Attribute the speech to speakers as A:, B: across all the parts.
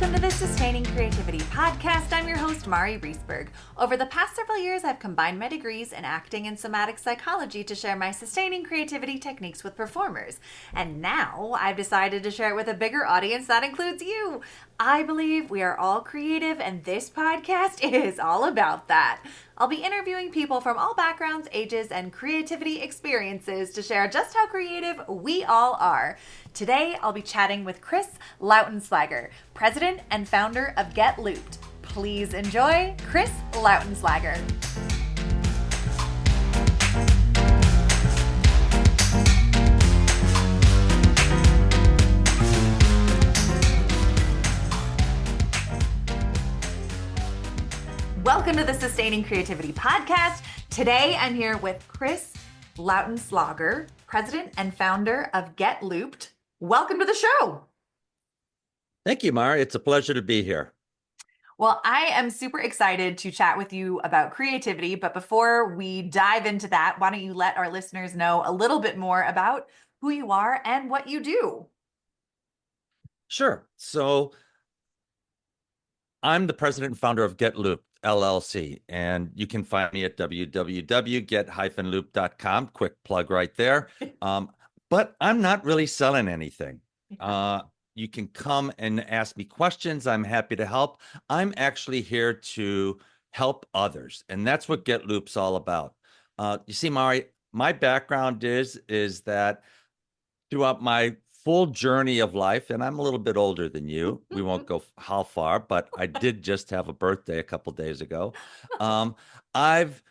A: Welcome to the Sustaining Creativity Podcast. I'm your host, Mari Reesberg. Over the past several years, I've combined my degrees in acting and somatic psychology to share my sustaining creativity techniques with performers. And now I've decided to share it with a bigger audience that includes you. I believe we are all creative, and this podcast is all about that. I'll be interviewing people from all backgrounds, ages, and creativity experiences to share just how creative we all are. Today, I'll be chatting with Chris Lautenslager, president and founder of Get Looped. Please enjoy Chris Lautenslager. Welcome to the Sustaining Creativity Podcast. Today, I'm here with Chris Lautenslager, president and founder of Get Looped. Welcome to the show.
B: Thank you, Mara. It's a pleasure to be here.
A: Well, I am super excited to chat with you about creativity, but before we dive into that, why don't you let our listeners know a little bit more about who you are and what you do?
B: Sure. So I'm the president and founder of Get Looped LLC, and you can find me at www.get-loop.com. Quick plug right there. But I'm not really selling anything. You can come and ask me questions. I'm happy to help. I'm actually here to help others, and that's what Get Loop's all about. You see, Mari, my background is that throughout my full journey of life, and I'm a little bit older than you. We won't go how far, but I did just have a birthday a couple days ago. I've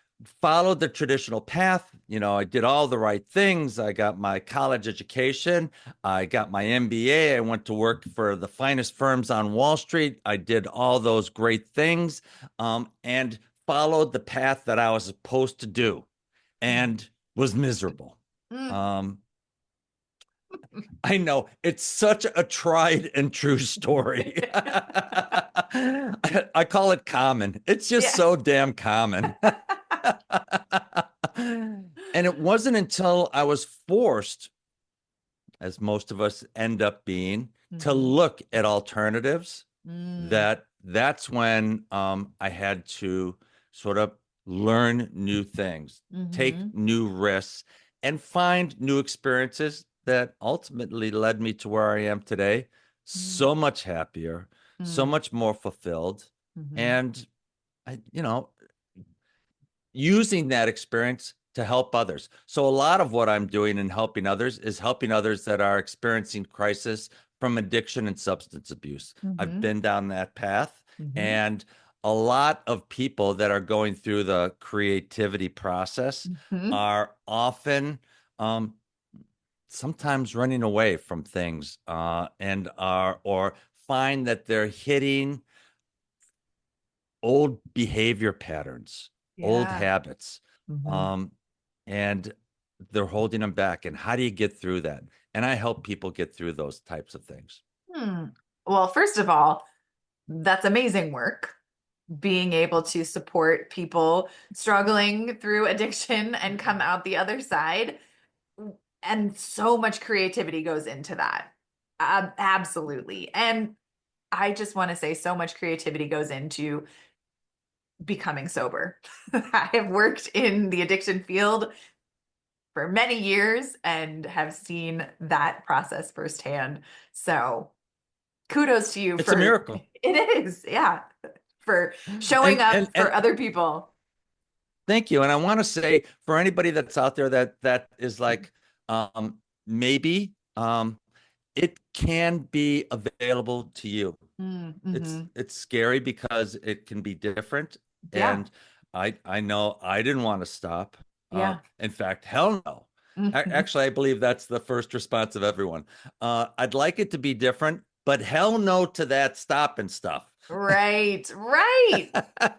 B: followed the traditional path. You know, I did all the right things. I got my college education. I got my MBA. I went to work for the finest firms on Wall Street. I did all those great things and followed the path that I was supposed to do and was miserable. I know, it's such a tried and true story. I call it common. It's just so damn common. And it wasn't until I was forced, as most of us end up being, to look at alternatives that's when I had to sort of learn new things, take new risks, and find new experiences that ultimately led me to where I am today, so much happier, so much more fulfilled, and using that experience to help others. So a lot of what I'm doing in helping others is helping others that are experiencing crisis from addiction and substance abuse. I've been down that path, and a lot of people that are going through the creativity process are often sometimes running away from things and find that they're hitting old behavior patterns, old habits, and they're holding them back. And how do you get through that? And I help people get through those types of things.
A: Well, first of all, that's amazing work. Being able to support people struggling through addiction and come out the other side. And so much creativity goes into that. Absolutely. And I just want to say so much creativity goes into becoming sober. I have worked in the addiction field for many years and have seen that process firsthand. So kudos to you.
B: It's a miracle.
A: It is. Yeah. For showing up for other people.
B: Thank you. And I want to say for anybody that's out there that is like, maybe it can be available to you. It's scary because it can be different. And I know I didn't want to stop. In fact, hell no. Actually, I believe that's the first response of everyone. I'd like it to be different, but hell no to that stopping stuff.
A: Right.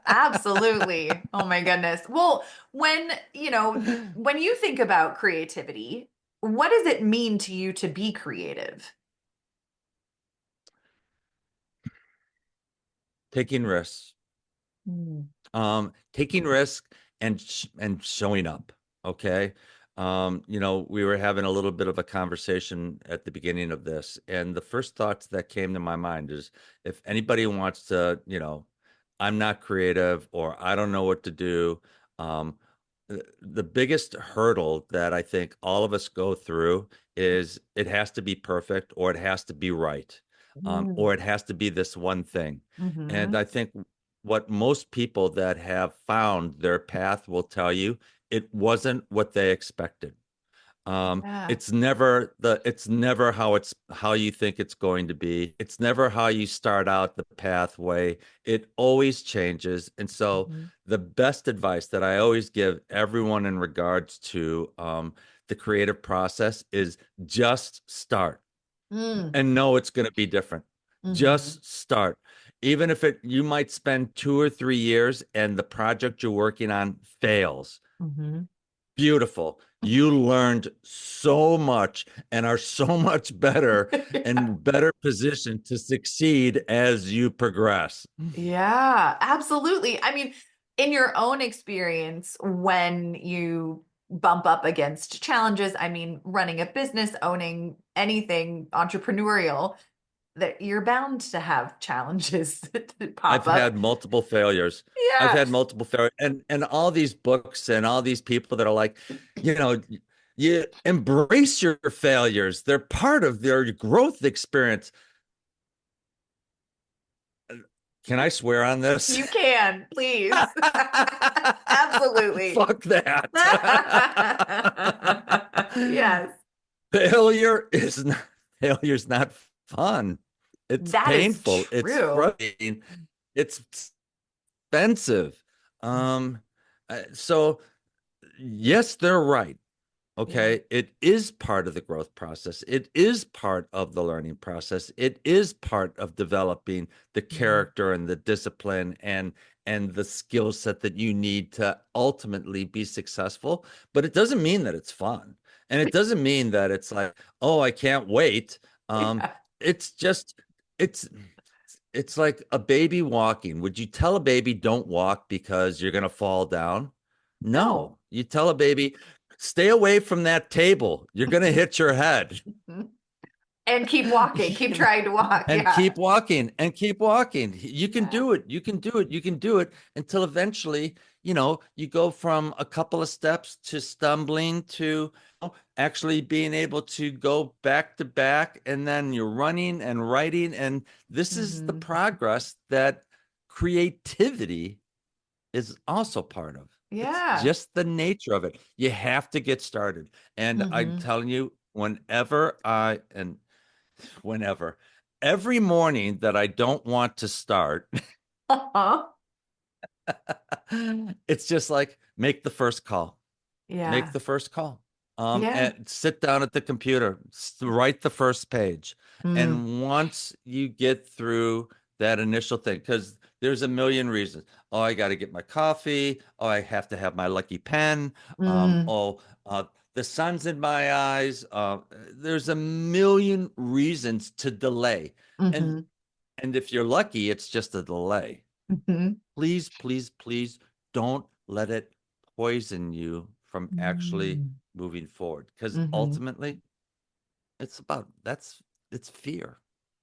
A: Absolutely. Oh my goodness. Well, when you think about creativity, what does it mean to you to be creative?
B: Taking risks. Taking risks and showing up. Okay. We were having a little bit of a conversation at the beginning of this, and the first thoughts that came to my mind is if anybody wants to, I'm not creative or I don't know what to do. Um, the biggest hurdle that I think all of us go through is it has to be perfect or it has to be right,
A: Mm.
B: or it has to be this one thing. And
A: Mm-hmm.
B: I think what most people that have found their path will tell you, it wasn't what they expected.
A: Yeah.
B: It's never how you think it's going to be. It's never how you start out the pathway. It always changes. And so
A: Mm-hmm.
B: the best advice that I always give everyone in regards to the creative process is just start
A: Mm.
B: and know it's going to be different.
A: Mm-hmm.
B: Just start. Even if you might spend 2 or 3 years and the project you're working on fails.
A: Mm-hmm.
B: Beautiful. You learned so much and are so much better and better positioned to succeed as you progress.
A: Yeah, absolutely. I mean, in your own experience, when you bump up against challenges, I mean, running a business, owning anything entrepreneurial, that you're bound to have challenges that pop
B: I've
A: up.
B: had multiple failures. I've
A: Yeah.
B: had multiple failures, and all these books and all these people that are like, you know, you embrace your failures. They're part of their growth experience. Can I swear on this?
A: You can, please. Absolutely.
B: Fuck that.
A: Yes,
B: Failure is failure's not fun. It's
A: that is
B: painful. It's
A: true.
B: frustrating. It's expensive. Um, so yes, they're right.
A: Yeah.
B: Okay, it is part of the growth process. It is part of the learning process. It is part of developing the
A: Mhm.
B: character and the discipline and the skill set that you need to ultimately be successful. But it doesn't mean that it's fun. And it doesn't mean that it's like, oh, I can't wait.
A: Yeah.
B: It's just it's it's like a baby walking. Would you tell a baby don't walk because you're going to fall down?
A: No.
B: No. You tell a baby stay away from that table. You're going to hit your head.
A: And keep walking, keep
B: You know,
A: trying to walk.
B: and
A: Yeah.
B: keep walking and keep walking. You can
A: Yeah.
B: do it. You can do it. You can do it until eventually, you go from a couple of steps to stumbling to actually being able to go back to back, and then you're running and writing. And this is the
A: Hmm.
B: progress that creativity is also part of. It's
A: Yeah.
B: just the nature of it. You have to get started. And I'm
A: Hmm.
B: telling you, whenever, every morning that I don't want to start,
A: Uh-huh.
B: it's just like make the first call. Make
A: Yeah.
B: the first call.
A: Yeah.
B: And sit down at the computer, write the first page.
A: Mm.
B: And once you get through that initial thing, because there's a million reasons. Oh, I got to get my coffee. Oh, I have to have my lucky pen.
A: Mm.
B: The sun's in my eyes. There's a million reasons to delay. And
A: Hmm.
B: and if you're lucky, it's just a delay.
A: Hmm.
B: Please, please, please don't let it poison you from actually
A: Mm.
B: moving forward. Because
A: Hmm.
B: ultimately, it's about it's fear.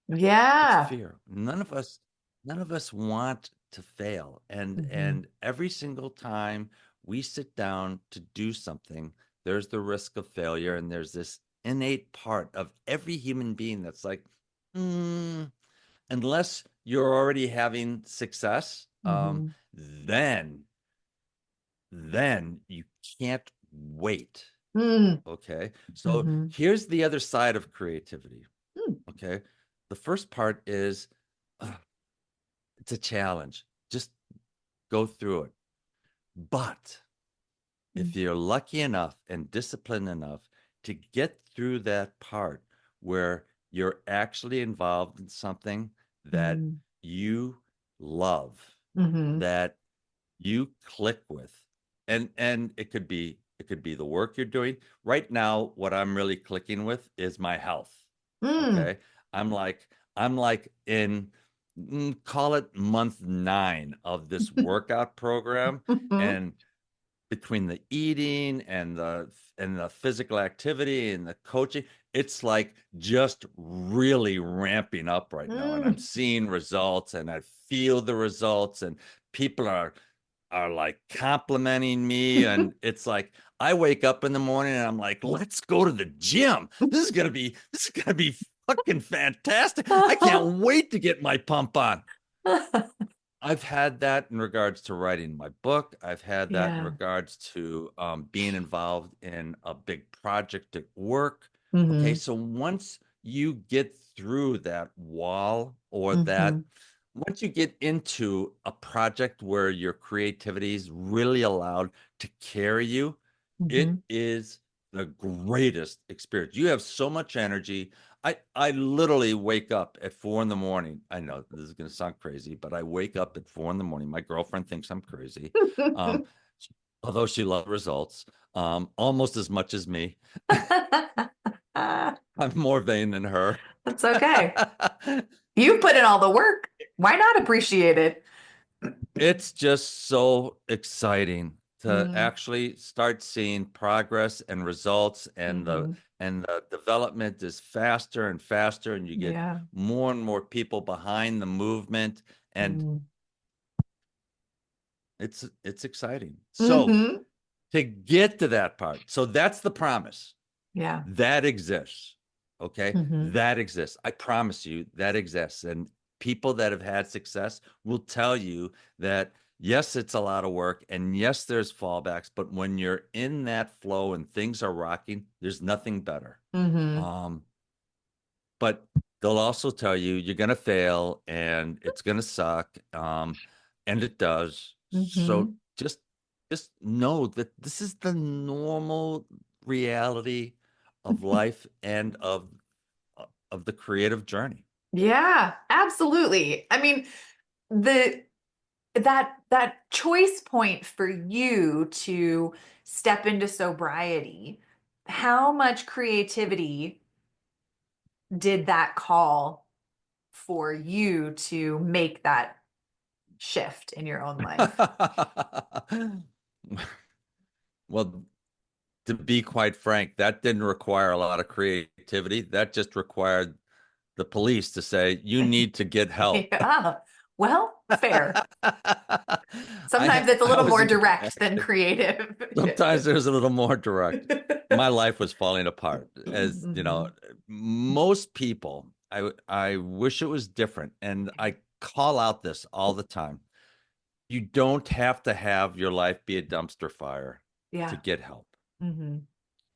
B: It's
A: Yeah.
B: fear. None of us want to fail.
A: Hmm.
B: And every single time we sit down to do something, there's the risk of failure. And there's this innate part of every human being that's like, "Mm, unless you're already having success,
A: Hmm.
B: then you can't wait."
A: Mm.
B: Okay. So
A: Hmm.
B: here's the other side of creativity.
A: Mm.
B: Okay. The first part is uh, it's a challenge. Just go through it. But if you're lucky enough and disciplined enough to get through that part where you're actually involved in something that
A: Mm.
B: you love,
A: Hmm.
B: that you click with, and it could be the work you're doing right now. What I'm really clicking with is my health.
A: Mm.
B: Okay. I'm like in, call it month 9 of this workout program,
A: Hmm.
B: and between the eating and the physical activity and the coaching, it's like just really ramping up right now. And I'm
A: Mm.
B: seeing results and I feel the results and people are like complimenting me. And it's like I wake up in the morning and I'm like, let's go to the gym. This is gonna be fucking fantastic. I can't wait to get my pump on. I've had that in regards to writing my book. I've had that in
A: Yeah.
B: regards to being involved in a big project at work. Okay,
A: Mm-hmm.
B: so once you get through that wall or
A: Mm-hmm.
B: once you get into a project where your creativity is really allowed to carry you,
A: Mm-hmm.
B: it is the greatest experience. You have so much energy. I literally wake up at 4 in the morning. I know this is going to sound crazy, but I wake up at 4 in the morning. My girlfriend thinks I'm crazy, um, although she loves results almost as much as me. I'm more vain than her.
A: That's okay. You put in all the work. Why not appreciate it?
B: It's just so exciting to
A: Mm,
B: actually start seeing progress and results,
A: mm-hmm.
B: and the development is faster and faster, and you get
A: Yeah.
B: more and more people behind the movement, and
A: Mm.
B: it's exciting. So
A: Mm-hmm.
B: to get to that part, so that's the promise.
A: Yeah.
B: That exists. Okay.
A: Mm-hmm.
B: That exists. I promise you that exists. And people that have had success will tell you that, yes, it's a lot of work. And yes, there's fallbacks. But when you're in that flow and things are rocking, there's nothing better.
A: Mm-hmm.
B: Um, but they'll also tell you you're going to fail and it's going to suck. And it does. So
A: Mm-hmm.
B: just know that this is the normal reality of life and of the creative journey.
A: Yeah, absolutely. I mean, the that choice point for you to step into sobriety, how much creativity did that call for you to make that shift in your own life?
B: Well, to be quite frank, that didn't require a lot of creativity. That just required the police to say, you need to get help.
A: Yeah. Well, fair. Sometimes it's a
B: I
A: little
B: was
A: more
B: in
A: direct than creative.
B: sometimes it was a little more direct. My life was falling apart. As you
A: Mhm.
B: know, most people, I wish it was different. And I call out this all the time. You don't have to have your life be a dumpster fire to
A: Yeah.
B: get help.
A: Hmm.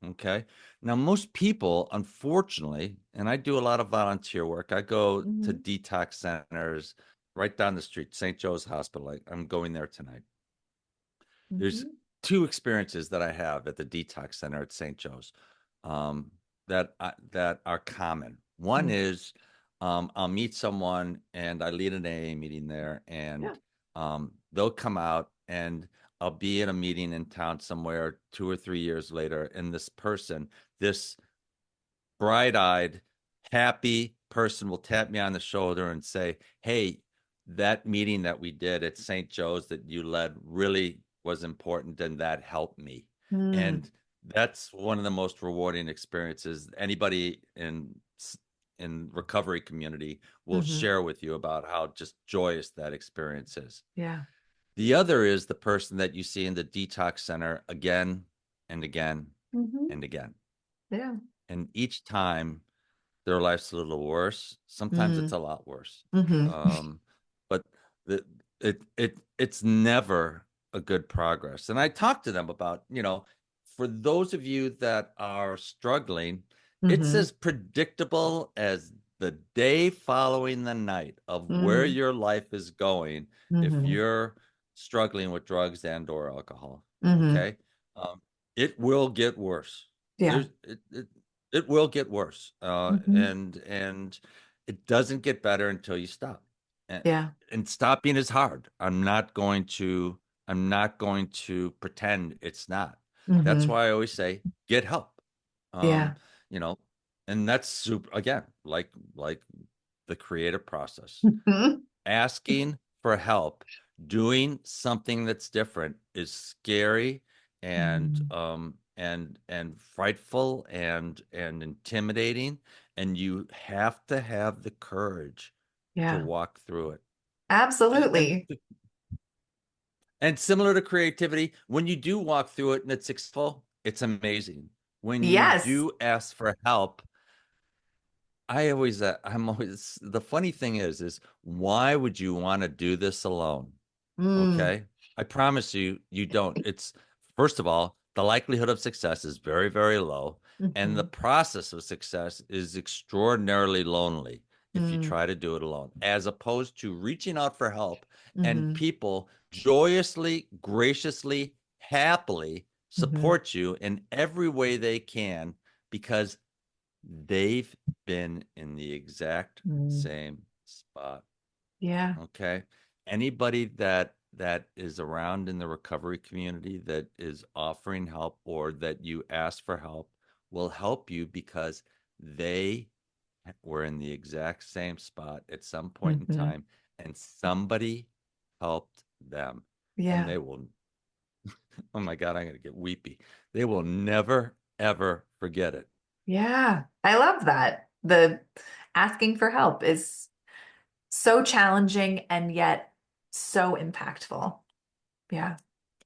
B: Okay. Now, most people, unfortunately, and I do a lot of volunteer work, I go to
A: Hmm.
B: detox centers right down the street, St. Joe's Hospital. I'm going there tonight. There's
A: Hmm.
B: two experiences that I have at the detox center at St. Joe's that are common. One is I'll meet someone and I lead an AA meeting there,
A: Yeah.
B: and they'll come out and I'll be in a meeting in town somewhere 2 or 3 years later, and this person, this bright-eyed, happy person will tap me on the shoulder and say, "Hey, that meeting that we did at St. Joe's that you led really was important and that helped me."
A: Mm.
B: And that's one of the most rewarding experiences anybody in recovery community will
A: Hmm.
B: share with you about how just joyous that experience is.
A: Yeah.
B: The other is the person that you see in the detox center again and again
A: Hmm.
B: and again.
A: Yeah.
B: And each time their life's a little worse. Sometimes it's
A: Mm.
B: a lot worse.
A: Hmm.
B: Um, but the, it's never a good progress. And I talk to them about, for those of you that are struggling, it's
A: Hmm.
B: as predictable as the day following the night of where
A: Mm.
B: your life is going if
A: Hmm.
B: you're struggling with drugs and or alcohol.
A: Hmm.
B: Okay. Um, it will get worse.
A: Yeah.
B: There's it will get worse,
A: Hmm.
B: and it doesn't get better until you stop. And,
A: Yeah.
B: and stopping is hard. I'm not going to pretend it's not. That's
A: Hmm.
B: why I always say get help. Um,
A: Yeah.
B: you know, and that's super again, like the creative process.
A: Hmm.
B: Asking for help, doing something that's different is scary and
A: Mm.
B: frightful and intimidating, and you have to have the courage to
A: Yeah,
B: walk through it. And
A: absolutely.
B: similar to creativity, when you do walk through it and it's successful, it's amazing. When you
A: Yes.
B: do ask for help, I'm always, the funny thing is why would you want to do this alone?
A: Mm.
B: Okay. I promise you, you don't. It's, first of all, the likelihood of success is very, very low. And the
A: Hmm.
B: process of success is extraordinarily lonely if you
A: Mm.
B: try to do it alone, as opposed to reaching out for help and
A: Hmm.
B: people joyously, graciously, happily
A: Hmm.
B: support you in every way they can because they've been in the exact
A: Mm.
B: same spot.
A: Yeah.
B: Okay. Anybody that is around in the recovery community that is offering help or that you ask for help will help you because they were in the exact same spot at some point in
A: Hmm.
B: time and somebody helped them. And
A: Yeah.
B: they will, oh my God, I'm going to get weepy. They will never, ever forget it.
A: Yeah. I love that. The asking for help is so challenging and yet so impactful. Yeah.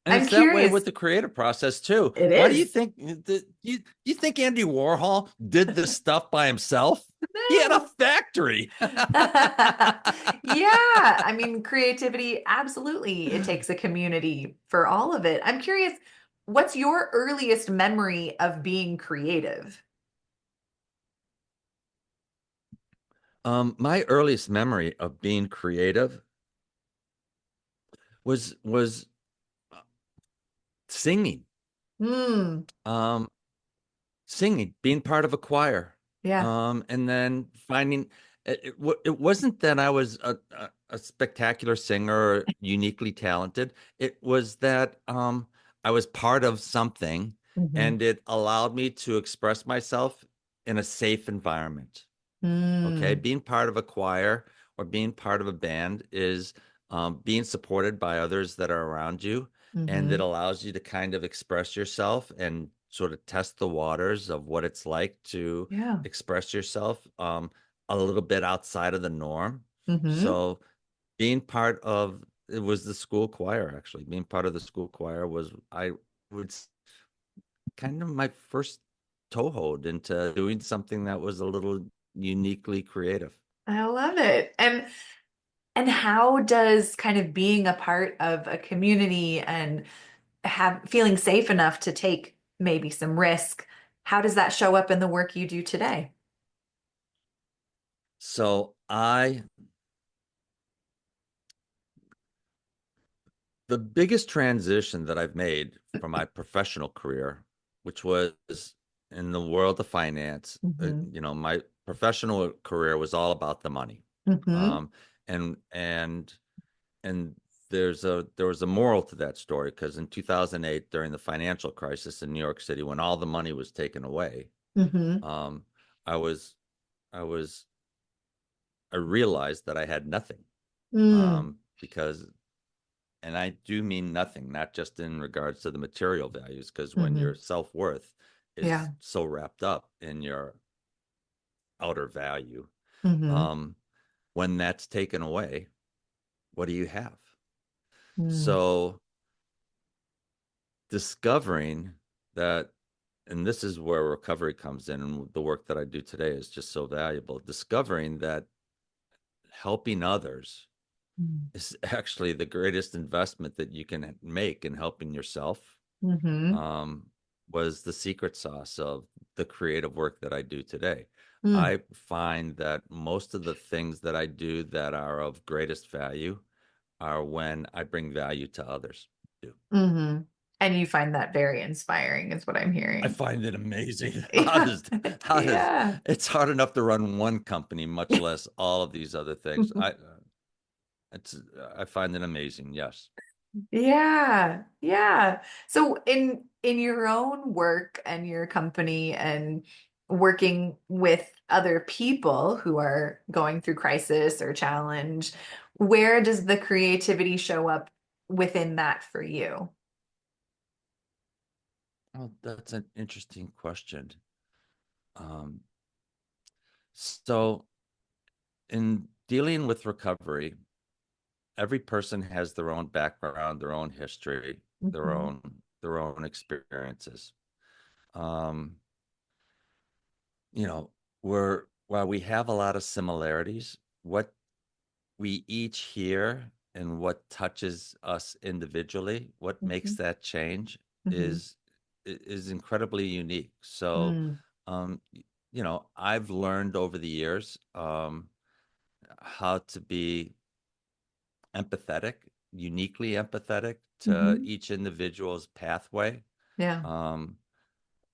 B: And
A: I'm
B: it's that way
A: curious.
B: with the creative process too.
A: It
B: Why do you
A: is.
B: think you think Andy Warhol did this stuff by himself? He had a
A: No.
B: factory.
A: Yeah, I mean, creativity, absolutely. It takes a community for all of it. I'm curious, what's your earliest memory of being creative?
B: My earliest memory of being creative was singing.
A: Hmm.
B: Um, Singing, being part of a choir,
A: Yeah.
B: and then finding it wasn't that I was a spectacular singer or uniquely talented. It was that I was part of something,
A: Hmm.
B: and it allowed me to express myself in a safe environment. Okay,
A: Hmm.
B: being part of a choir or being part of a band is being supported by others that are around you, and it
A: Hmm.
B: allows you to kind of express yourself and sort of test the waters of what it's like to
A: Yeah.
B: express yourself a little bit outside of the norm.
A: Hmm.
B: So, being part of it was the school choir, actually. Being part of the school choir was, I would kind of my first toehold into doing something that was a little uniquely creative.
A: I love it. And how does kind of being a part of a community and have feeling safe enough to take maybe some risk, how does that show up in the work you do today?
B: So the biggest transition that I've made from my professional career, which was in the world of finance,
A: Hmm.
B: my professional career was all about the money.
A: Hmm.
B: Um, and and there was a moral to that story because in 2008, during the financial crisis in New York City, when all the money was taken away,
A: Hmm.
B: um, I was I was I realized that I had nothing,
A: Mm.
B: because, and I do mean nothing, not just in regards to the material values, because when
A: Hmm.
B: your self-worth is
A: Yeah.
B: so wrapped up in your outer value,
A: Hmm.
B: um, when that's taken away, what do you have?
A: Mm.
B: So discovering that, and this is where recovery comes in, and the work that I do today is just so valuable. Discovering that helping others is actually the greatest investment that you can make in helping yourself,
A: Hmm.
B: um, was the secret sauce of the creative work that I do today.
A: Mm.
B: I find that most of the things that I do that are of greatest value are when I bring value to others.
A: Hmm. And you find that very inspiring, is what I'm
B: I
A: hearing.
B: find it amazing.
A: Yeah.
B: How does
A: Yeah.
B: it's hard enough to run one company, much less all of these other things. It's I find it amazing. Yes.
A: Yeah. Yeah. So in your own work and your company and working with other people who are going through crisis or challenge, where does the creativity show up within that for you?
B: Oh, that's an interesting question. Um, so in dealing with recovery, every person has their own background, their own history, their
A: Mm-hmm.
B: own their own experiences. Um, you know, while we have a lot of similarities, what we each hear and what touches us individually, what
A: Mm-hmm.
B: makes that change
A: Mm-hmm.
B: is incredibly unique. So,
A: Mm.
B: um, I've learned over the years how to be empathetic, uniquely empathetic to
A: Mm-hmm.
B: each individual's pathway.
A: Yeah.
B: Um,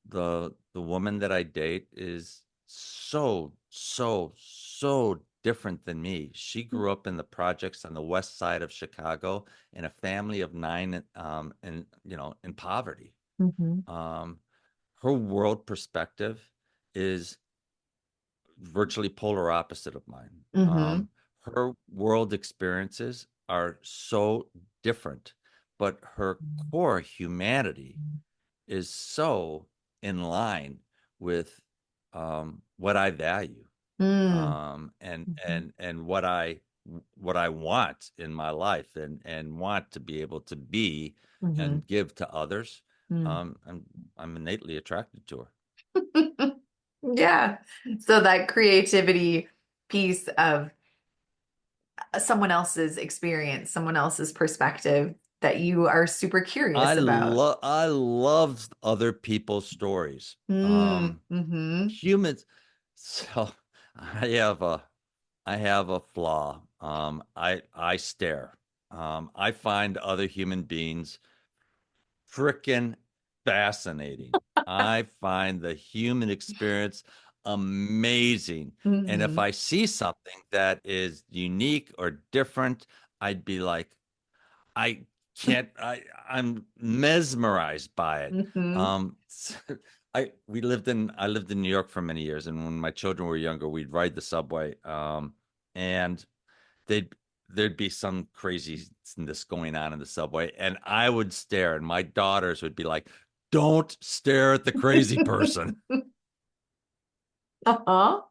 B: the woman that I date is so different than me. She grew up in the projects on the west side of Chicago in a family of nine, and in poverty.
A: Mm-hmm.
B: Um, Her world perspective is virtually polar opposite of mine.
A: Mm-hmm.
B: Her world experiences are so different, but her core humanity is so in line with what I value,
A: Mm.
B: and what I want in my life, and want to be able to be
A: Mm-hmm.
B: and give to others.
A: Mm.
B: I'm innately attracted to her.
A: Yeah. So that creativity piece of someone else's experience, someone else's perspective that you are super curious about.
B: I love other people's stories.
A: Mm. Mm-hmm.
B: Humans. So I have a I have a flaw. I stare. I find other human beings freaking fascinating. I find the human experience amazing. And if
A: Mm-hmm.
B: I see something that is unique or different, I'd be like, I I'm mesmerized by it.
A: Mm-hmm.
B: Um, I lived in New York for many years, and when my children were younger, we'd ride the subway, and they'd there'd be some craziness going on in the subway, and I would stare, and my daughters would be like, "Don't stare at the crazy person."
A: Uh-huh.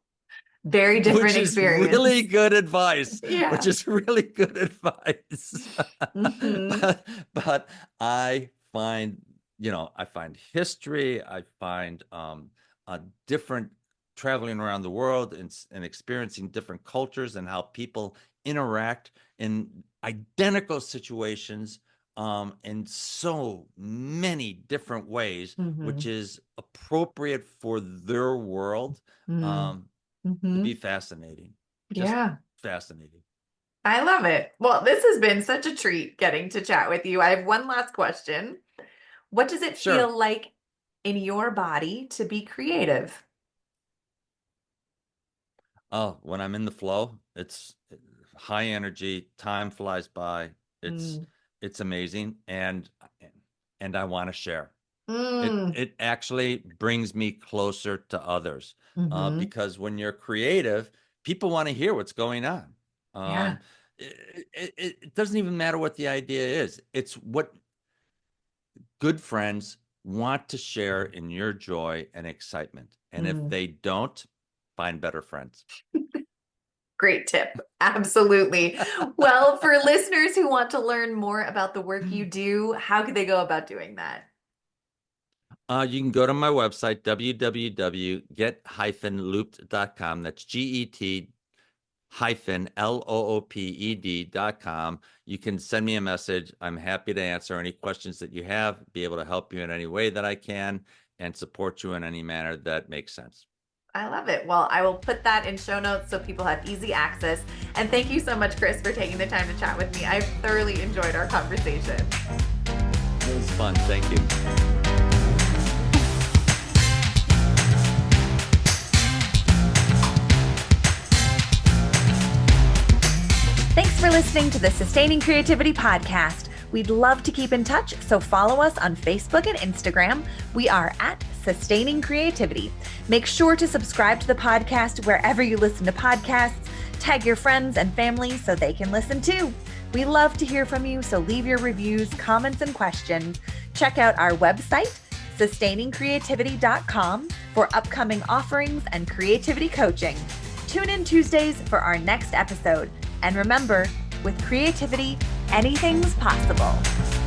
A: Very
B: Which
A: different
B: is really
A: experience.
B: good advice. Which
A: Yeah.
B: is really good advice.
A: Mm-hmm.
B: but I find, I find history, I find a different traveling around the world, and experiencing different cultures and how people interact in identical situations, in so many different ways,
A: Mm-hmm.
B: which is appropriate for their world.
A: Mm.
B: Um, to
A: Mm-hmm.
B: be fascinating, just
A: Yeah.
B: fascinating.
A: I love it. Well, this has been such a treat getting to chat with you. I have one last question. What does it
B: Sure.
A: feel like in your body to be creative?
B: Oh, when I'm in the flow, it's high energy, time flies by. It's
A: Mm.
B: it's amazing, and I want to share. It
A: Mm.
B: it actually brings me closer to others,
A: Mm-hmm.
B: because when you're creative, people want to hear what's going on.
A: Yeah.
B: Um, it doesn't even matter what the idea is. It's what good friends want to share in your joy and excitement. And if
A: Mm.
B: they don't, find better friends.
A: Great tip. Absolutely. Well, for listeners who want to learn more about the work you do, how could they go about doing that?
B: You can go to my website, www.get-looped.com. That's GET hyphen LOOPED.com. You can send me a message. I'm happy to answer any questions that you have, be able to help you in any way that I can, and support you in any manner that makes sense.
A: I love it. Well, I will put that in show notes so people have easy access. And thank you so much, Chris, for taking the time to chat with me. I've thoroughly enjoyed our conversation.
B: It was fun. Thank you.
A: Thanks for listening to the Sustaining Creativity Podcast. We'd love to keep in touch, so follow us on Facebook and Instagram. We are at Sustaining Creativity. Make sure to subscribe to the podcast wherever you listen to podcasts. Tag your friends and family so they can listen too. We love to hear from you, so leave your reviews, comments, and questions. Check out our website, sustainingcreativity.com for upcoming offerings and creativity coaching. Tune in Tuesdays for our next episode. And remember, with creativity, anything's possible.